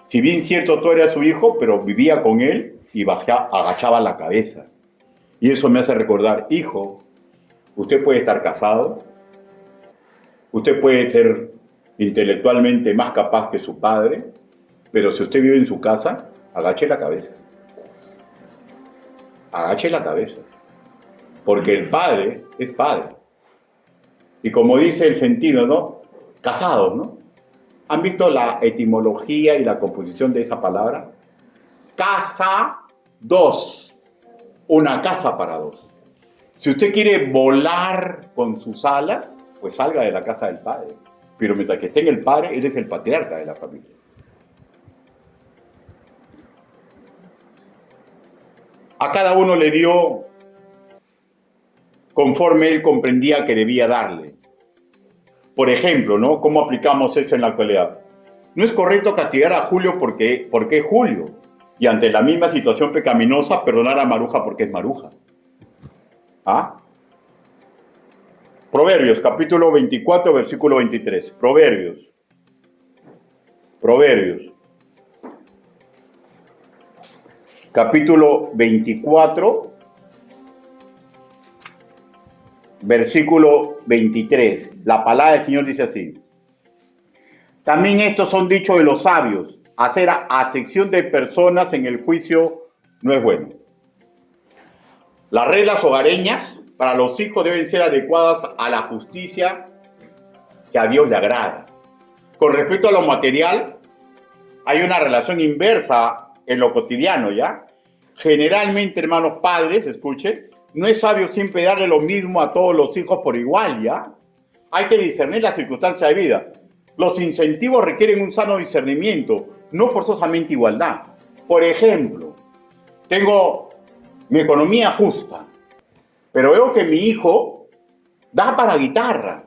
Si bien cierto, tú eras su hijo, pero vivía con él y agachaba la cabeza. Y eso me hace recordar: hijo, usted puede estar casado, usted puede ser intelectualmente más capaz que su padre, pero si usted vive en su casa, agache la cabeza. Agache la cabeza. Porque el padre es padre. Y como dice el sentido, ¿no? Casados, ¿no? ¿Han visto la etimología y la composición de esa palabra? Casa dos. Una casa para dos. Si usted quiere volar con sus alas, pues salga de la casa del padre. Pero mientras que esté en el padre, él es el patriarca de la familia. A cada uno le dio conforme él comprendía que debía darle. Por ejemplo, ¿no? ¿Cómo aplicamos eso en la actualidad? No es correcto castigar a Julio porque es Julio, y ante la misma situación pecaminosa perdonar a Maruja porque es Maruja. ¿Ah? Proverbios, capítulo 24, versículo 23. Proverbios. Capítulo 24, versículo 23. La palabra del Señor dice así: también estos son dichos de los sabios: hacer acepción de personas en el juicio no es bueno. Las reglas hogareñas para los hijos deben ser adecuadas a la justicia que a Dios le agrada. Con respecto a lo material, hay una relación inversa en lo cotidiano, ¿ya? Generalmente, hermanos padres, escuchen, no es sabio siempre darle lo mismo a todos los hijos por igual, ¿ya? Hay que discernir las circunstancias de vida. Los incentivos requieren un sano discernimiento, no forzosamente igualdad. Por ejemplo, tengo mi economía justa, pero veo que mi hijo da para guitarra.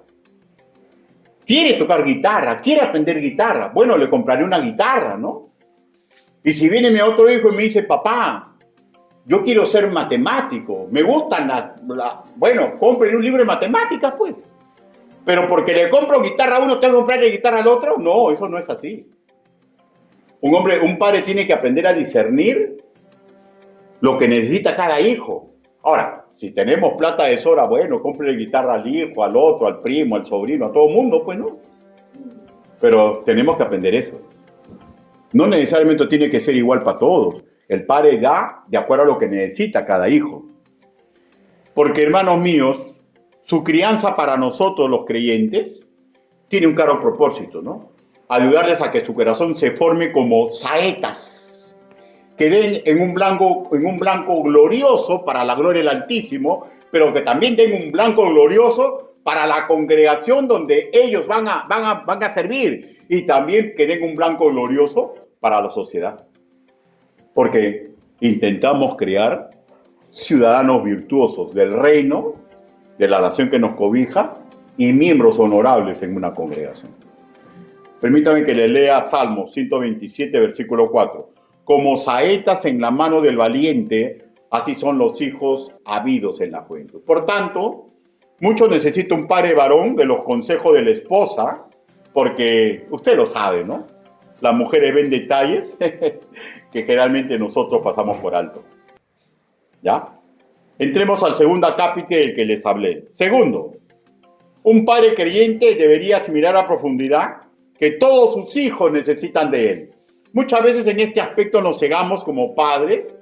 Quiere tocar guitarra, quiere aprender guitarra. Bueno, le compraré una guitarra, ¿no? Y si viene mi otro hijo y me dice: papá, Yo quiero ser matemático, me gustan bueno, compren un libro de matemáticas, pues. Pero porque le compro guitarra a uno, ¿tengo que comprarle guitarra al otro? No, eso no es así. Un padre tiene que aprender a discernir lo que necesita cada hijo. Ahora, si tenemos plata de sobra, bueno, cómprele guitarra al hijo, al otro, al primo, al sobrino, a todo el mundo, pues no. Pero tenemos que aprender eso. No necesariamente tiene que ser igual para todos. El padre da de acuerdo a lo que necesita cada hijo. Porque, hermanos míos, su crianza para nosotros los creyentes tiene un claro propósito, ¿no? Ayudarles a que su corazón se forme como saetas, que den en un blanco glorioso para la gloria del Altísimo, pero que también den un blanco glorioso para la congregación donde ellos van a servir, y también que den un blanco glorioso para la sociedad. Porque intentamos crear ciudadanos virtuosos del reino, de la nación que nos cobija, y miembros honorables en una congregación. Permítame que le lea Salmo 127, versículo 4. Como saetas en la mano del valiente, así son los hijos habidos en la juventud. Por tanto, mucho necesita un padre varón de los consejos de la esposa, porque usted lo sabe, ¿no? Las mujeres ven detalles que generalmente nosotros pasamos por alto. ¿Ya? Entremos al segundo acápite del que les hablé. Segundo, un padre creyente debería asimilar a profundidad que todos sus hijos necesitan de él. Muchas veces en este aspecto nos cegamos como padres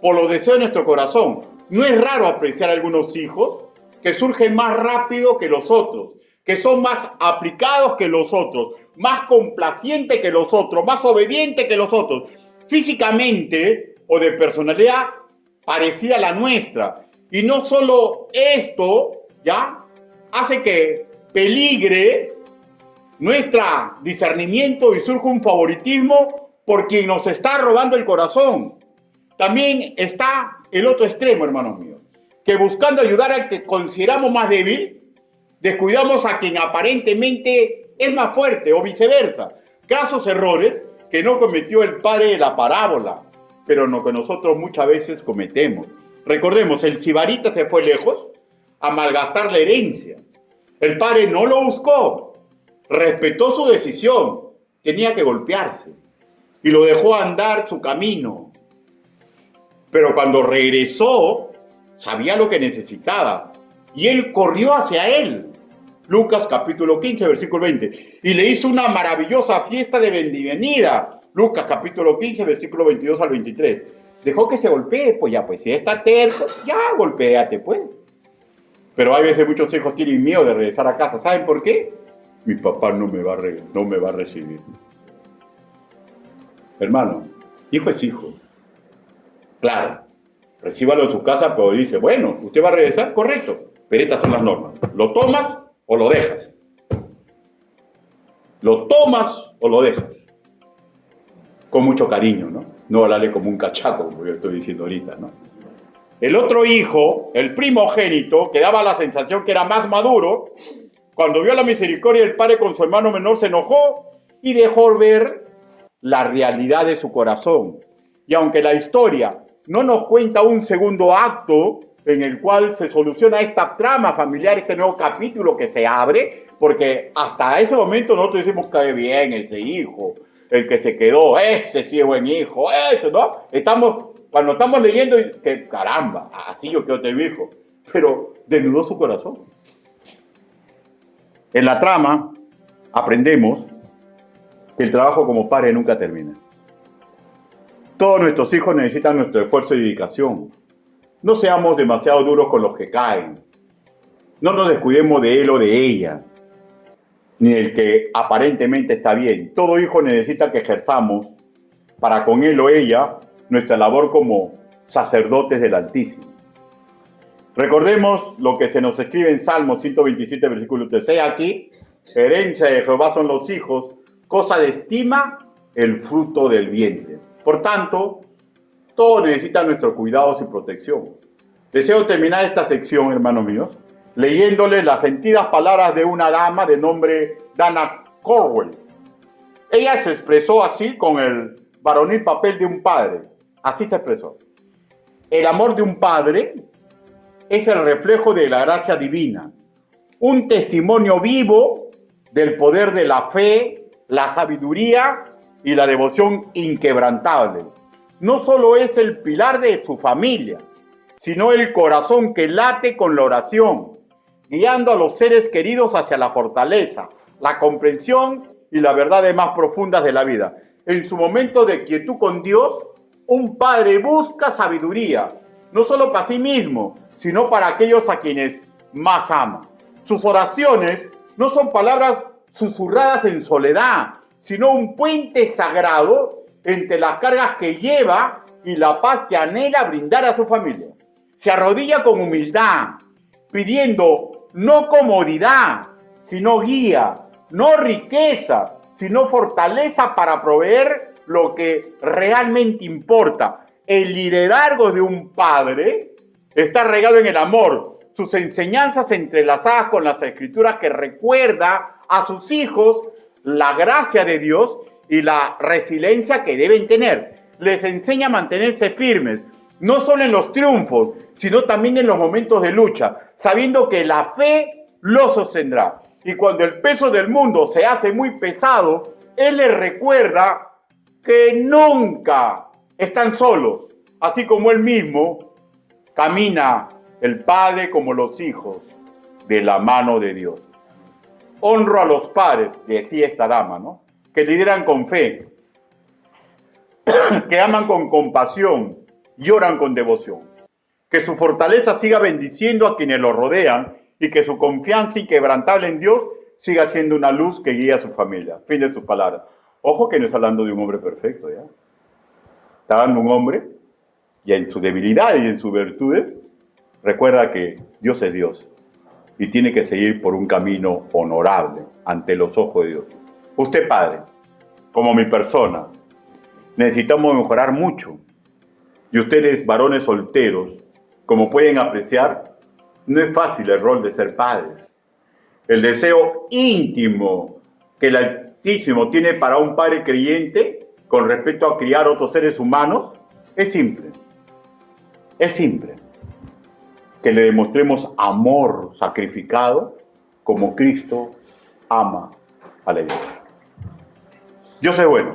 por los deseos de nuestro corazón. No es raro apreciar a algunos hijos que surgen más rápido que los otros, que son más aplicados que los otros, más complacientes que los otros, más obedientes que los otros, físicamente o de personalidad parecida a la nuestra. Y no solo esto, ¿ya?, hace que peligre nuestro discernimiento y surja un favoritismo por quien nos está robando el corazón. También está el otro extremo, hermanos míos, que buscando ayudar al que consideramos más débil, descuidamos a quien aparentemente es más fuerte, o viceversa. Casos errores que no cometió el padre de la parábola, pero no que nosotros muchas veces cometemos. Recordemos, el sibarita se fue lejos a malgastar la herencia. El padre no lo buscó, respetó su decisión, tenía que golpearse y lo dejó andar su camino. Pero cuando regresó, sabía lo que necesitaba y él corrió hacia él. Lucas capítulo 15, versículo 20. Y le hizo una maravillosa fiesta de bienvenida. Lucas capítulo 15, versículo 22 al 23. Dejó que se golpee, pues ya, pues si está terco, ya golpéate, pues. Pero hay veces muchos hijos tienen miedo de regresar a casa. ¿Saben por qué? Mi papá no me va a recibir. Hermano, hijo es hijo. Claro, recíbalo en su casa, pero dice, bueno, ¿usted va a regresar? Correcto, pero estas son las normas. ¿Lo tomas o lo dejas? ¿Lo tomas o lo dejas? Con mucho cariño, ¿no? No hablarle como un cachaco, como yo estoy diciendo ahorita, ¿no? El otro hijo, el primogénito, que daba la sensación que era más maduro, cuando vio la misericordia del padre con su hermano menor, se enojó y dejó ver la realidad de su corazón. Y aunque la historia no nos cuenta un segundo acto en el cual se soluciona esta trama familiar, este nuevo capítulo que se abre, porque hasta ese momento nosotros decimos que bien ese hijo, el que se quedó, ese sí es buen hijo, ese, ¿no? Cuando estamos leyendo, que caramba, así yo quiero tener hijo, pero desnudó su corazón. En la trama aprendemos que el trabajo como padre nunca termina. Todos nuestros hijos necesitan nuestro esfuerzo y dedicación. No seamos demasiado duros con los que caen. No nos descuidemos de él o de ella, ni del que aparentemente está bien. Todo hijo necesita que ejerzamos para con él o ella nuestra labor como sacerdotes del Altísimo. Recordemos lo que se nos escribe en Salmo 127, versículo 3. He aquí, herencia de Jehová son los hijos, cosa de estima el fruto del vientre. Por tanto, todo necesita nuestros cuidados y protección. Deseo terminar esta sección, hermanos míos, leyéndole las sentidas palabras de una dama de nombre Dana Corwell. Ella se expresó así con el varonil papel de un padre. Así se expresó. El amor de un padre es el reflejo de la gracia divina, un testimonio vivo del poder de la fe, la sabiduría y la devoción inquebrantable. No solo es el pilar de su familia, sino el corazón que late con la oración, guiando a los seres queridos hacia la fortaleza, la comprensión y las verdades más profundas de la vida. En su momento de quietud con Dios, un padre busca sabiduría, no solo para sí mismo, sino para aquellos a quienes más ama. Sus oraciones no son palabras susurradas en soledad, sino un puente sagrado entre las cargas que lleva y la paz que anhela brindar a su familia. Se arrodilla con humildad, pidiendo no comodidad, sino guía, no riqueza, sino fortaleza para proveer lo que realmente importa. El liderazgo de un padre está regado en el amor, sus enseñanzas entrelazadas con las escrituras que recuerda a sus hijos la gracia de Dios y la resiliencia que deben tener. Les enseña a mantenerse firmes, no solo en los triunfos, sino también en los momentos de lucha, sabiendo que la fe los sostendrá. Y cuando el peso del mundo se hace muy pesado, Él les recuerda que nunca están solos, así como Él mismo camina el Padre como los hijos de la mano de Dios. Honro a los padres, de aquí esta dama, ¿no?, que lideran con fe, que aman con compasión y oran con devoción. Que su fortaleza siga bendiciendo a quienes lo rodean y que su confianza inquebrantable en Dios siga siendo una luz que guía a su familia. Fin de sus palabras. Ojo que no está hablando de un hombre perfecto, ¿ya? Está hablando de un hombre y en su debilidad y en sus virtudes recuerda que Dios es Dios y tiene que seguir por un camino honorable ante los ojos de Dios. Usted, padre, como mi persona, necesitamos mejorar mucho. Y ustedes, varones solteros, como pueden apreciar, no es fácil el rol de ser padres. El deseo íntimo que el Altísimo tiene para un padre creyente con respecto a criar otros seres humanos es simple. Es simple. Que le demostremos amor sacrificado como Cristo ama a la iglesia. Dios es bueno,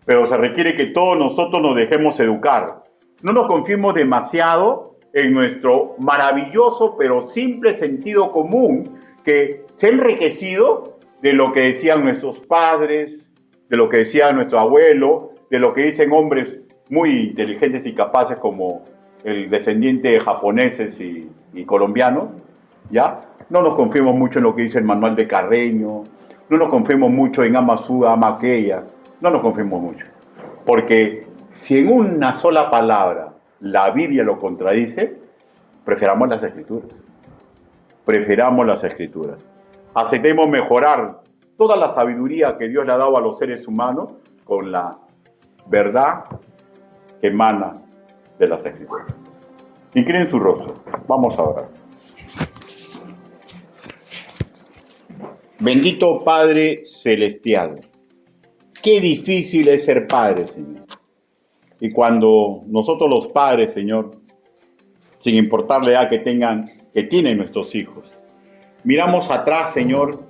pero se requiere que todos nosotros nos dejemos educar. No nos confiemos demasiado en nuestro maravilloso pero simple sentido común que se ha enriquecido de lo que decían nuestros padres, de lo que decía nuestro abuelo, de lo que dicen hombres muy inteligentes y capaces como el descendiente de japoneses y colombianos, ¿ya? No nos confiemos mucho en lo que dice el manual de Carreño, no nos confiemos mucho en ama Suda, ama aquella, no nos confiemos mucho. Porque si en una sola palabra la Biblia lo contradice, preferamos las Escrituras. Preferamos las Escrituras. Aceptemos mejorar toda la sabiduría que Dios le ha dado a los seres humanos con la verdad que emana de las Escrituras. Inclinen su rostro. Vamos a orar. Bendito Padre Celestial, qué difícil es ser padre, Señor. Y cuando nosotros los padres, Señor, sin importar la edad que tienen nuestros hijos, miramos atrás, Señor,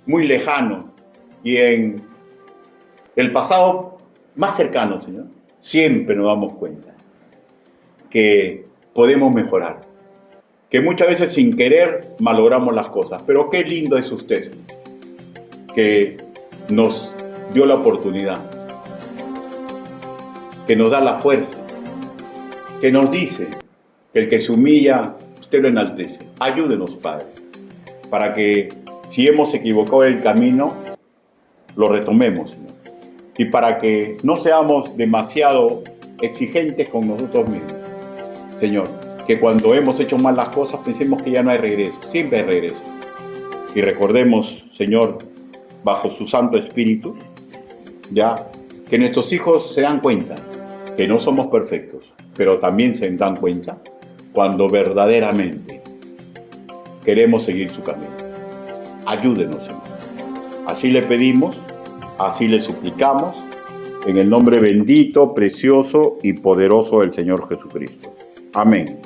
muy lejano y en el pasado más cercano, Señor, siempre nos damos cuenta que podemos mejorar, que muchas veces sin querer malogramos las cosas, pero qué lindo es usted, Señor, que nos dio la oportunidad, que nos da la fuerza, que nos dice que el que se humilla, usted lo enaltece. Ayúdenos, Padre, para que si hemos equivocado el camino, lo retomemos, Señor, y para que no seamos demasiado exigentes con nosotros mismos, Señor, que cuando hemos hecho mal las cosas pensemos que ya no hay regreso, siempre hay regreso. Y recordemos, Señor, bajo su Santo Espíritu, ya que nuestros hijos se dan cuenta que no somos perfectos, pero también se dan cuenta cuando verdaderamente queremos seguir su camino. Ayúdenos, Señor. Así le pedimos, así le suplicamos, en el nombre bendito, precioso y poderoso del Señor Jesucristo. Amén.